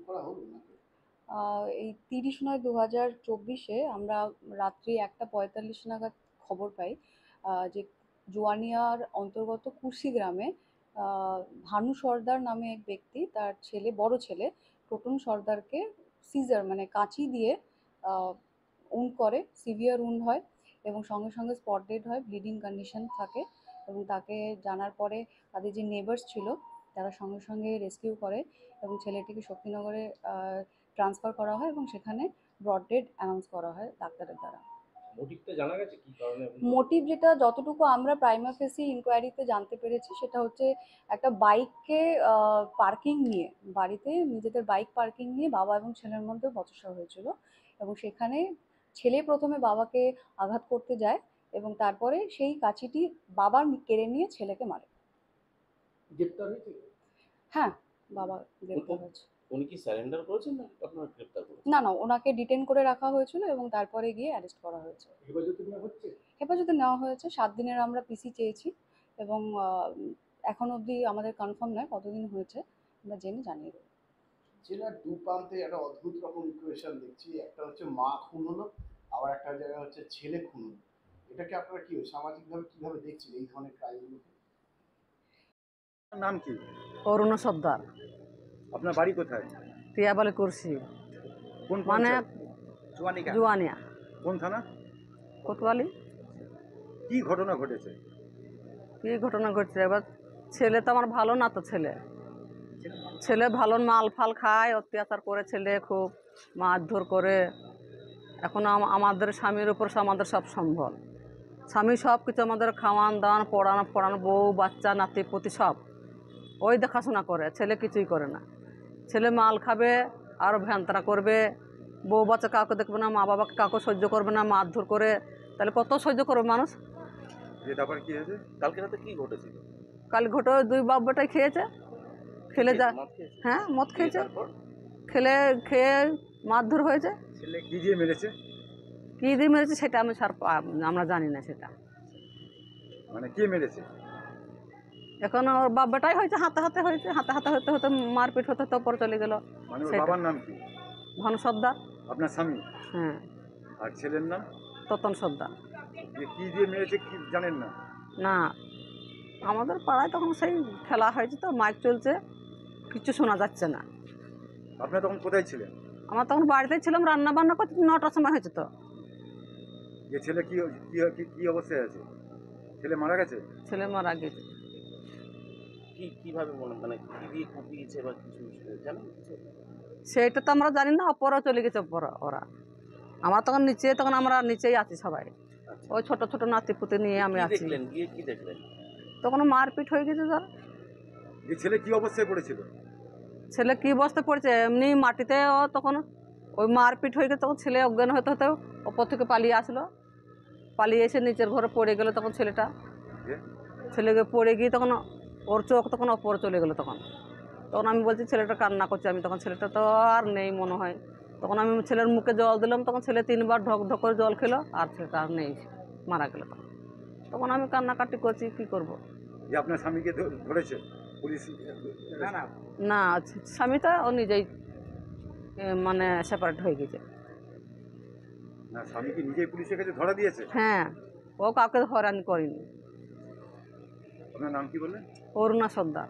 করা হলো নাকি? এই 30/9/2024 আমরা রাত্রি 1:45 নাগাদ খবর পাই যে জোয়ানিয়ার অন্তর্গত কুর্সি গ্রামে আহ, ভানু সর্দার নামে এক ব্যক্তি তার ছেলে বড় ছেলে টোটন সর্দারকে সিজার মানে কাঁচি দিয়ে উন্ড করে, সিভিয়ার উন্ড হয় এবং সঙ্গে সঙ্গে স্পট ডেড হয়, ব্লিডিং কন্ডিশন থাকে। এবং তাকে জানার পরে তাদের যে নেবার্স ছিল তারা সঙ্গে সঙ্গে রেস্কিউ করে এবং ছেলেটিকে শক্তিনগরে ট্রান্সফার করা হয় এবং সেখানে ব্রড ডেড অ্যানাউন্স করা হয় ডাক্তারের দ্বারা। মোটিভটা জানা গেছে কি কারণে মোটিভ যেটা যতটুকু আমরা প্রাইমা ফেসি ইনকোয়ারিতে জানতে পেরেছি সেটা হচ্ছে একটা বাইককে পার্কিং নিয়ে, বাড়িতে নিজেদের বাইক পার্কিং নিয়ে বাবা এবং ছেলের মধ্যে বচসা হয়েছিল এবং সেখানে ছেলে প্রথমে বাবাকে আঘাত করতে যায় এবং তারপরে সেই কাঁচিটি বাবা কেড়ে নিয়ে ছেলেকে মারে। গ্রেপ্তার হয়েছে? হ্যাঁ, বাবা গ্রেপ্তার হয়েছে। উনি কি স্যারেন্ডার করেছেন না আপনারা গ্রেপ্তার করেছেন? না, না, ওনাকে ডিটেন করে রাখা হয়েছিল এবং তারপরে গিয়ে অ্যারেস্ট করা হয়েছে। হেফাজতে নেওয়া হচ্ছে? হেফাজতে নেওয়া হয়েছে, 7 দিনের আমরা পিসি চেয়েছি এবং এখন অবধি আমাদের কনফার্ম নয় কতদিন হয়েছে, আমরা জেনে জানিয়ে দেবো। জেলার দু প্রান্তে একটা অদ্ভুত রকম ইকুয়েশন দেখছি, একটা হচ্ছে মা খুন হলো, আবার একটা জায়গায় হচ্ছে ছেলে খুন হলো। এটাকে আপনারা কি সামাজিকভাবে কিভাবে দেখছেন এই ধরনের ক্রাইমগুলোকে? নাম কি? অরুণা সর্দার। আপনার বাড়ি কোথায়? টিয়াবালি করছি কোন মানে পঞ্চায়েত? জুয়ানিকা। জুয়ানিয়া কোন থানা? কোতোয়ালি। কি ঘটনা ঘটেছে? কি ঘটনা ঘটছে এবার? ছেলে তো আমার ভালো না, তো ছেলে ছেলে ভালো মাল ফাল খায়, অত্যাচার করে ছেলে, খুব মারধর করে। এখন আমাদের স্বামীর উপর আমাদের সব সম্বল। স্বামী সব কিছু আমাদের খাওয়ান দাওয়ান পড়ানো পড়ানো, বউ বাচ্চা নাতি পুতি সব ওই দেখাশোনা করে, ছেলে কিছুই করে না। ছেলে মাল খাবে, আরও ভ্যানতারা করবে, বউ বাচ্চা কাউকে দেখবে না, মা বাবাকে কাউকে সহ্য করবে না, মারধর করে। তাহলে কত সহ্য করবে মানুষ? যে তারপর কি হয়েছে? কালকে রাতে কি ঘটেছিল? কাল ঘটো দুই বাপ বেটাই খেয়েছে, খেলে যা। মদ খেয়েছে? হ্যাঁ, মদ খেয়েছে, তারপর খেয়ে মারধর হয়েছে। ছেলে কি দিয়ে মেরেছে? কী দিয়ে মেরেছে সেটা আমরা জানি না সেটা। মানে কে মেরেছে? এখন ওর বাপ বেটাই হয়েছে, হাতে হাতে হয়েছে, হাতে হাতে হতে হতে মারপিট হতে হতে ওপর চলে গেল। মানে ওর সেটা বাবার নাম কি? ভানু সর্দার। আপনার স্বামী? হ্যাঁ, আর ছেলের নাম? ততন সর্দার। যে কি দিয়ে মেরেছে কি জানেন না? না, আমাদের পাড়ায় তখন সেই খেলা হয়েছে, তো মাইক চলছে, কিছু শোনা যাচ্ছে না। আপনার তখন কোথায় ছিলেন? আমরা তখন বাড়িতেই ছিলাম, রান্না বান্না করছি, 9টার সময় হয়েছে। তো যে ছেলে কি কি কি অবস্থায় আছে? ছেলে মারা গেছে? ছেলে মারা গেছে। কিভাবে মনে মানে কি দিয়ে কুপিয়েছে বা কিছু জানেন কিছু? সেটা তো আমরা জানি না, ওপরে চলে গেছে ওরা। আমরা তখন নিচে, তখন আমরা নিচেই আছি সবাই। আচ্ছা, ওই ছোট ছোট নাতি পুতি নিয়ে আমি কি আছি। দেখলেন গিয়ে কি দেখলেন? তখন মারপিট হয়ে গেছে স্যার। যে ছেলে কি অবস্থায় পড়েছিল? ছেলে কি বসতে পড়েছে এমনি মাটিতে, ও তখন ওই মারপিট হয়ে গেছে, তখন ছেলে অজ্ঞান হতে হতে ওপর থেকে পালিয়ে আসলো, পালিয়ে এসে নিচের ঘরে পড়ে গেল। তখন যে ছেলেকে পড়ে গিয়ে তখন ওর চোখ তখন ওপরে চলে গেলো। তখন তখন আমি বলছি ছেলেটা কান্না করছে, আমি তখন ছেলেটা তো আর নেই মনে হয়। তখন আমি ছেলের মুখে জল দিলাম, তখন ছেলে 3বার ঢক ঢক করে জল খেলো, আর ছেলেটা আর নেই, মারা গেল। তখন তখন আমি কান্নাকাটি করছি, কি করব। যে আপনার স্বামীকে ধরেছে পুলিশ? না না, না, স্বামীটা ও নিজেই মানে সেপারেট হয়ে গেছে। না স্বামীকে নিজেই পুলিশের কাছে ধরা দিয়েছে? হ্যাঁ, ও কাউকে হয়রানি করেনি। আপনার নাম কি বললেন? অরুণা সর্দার।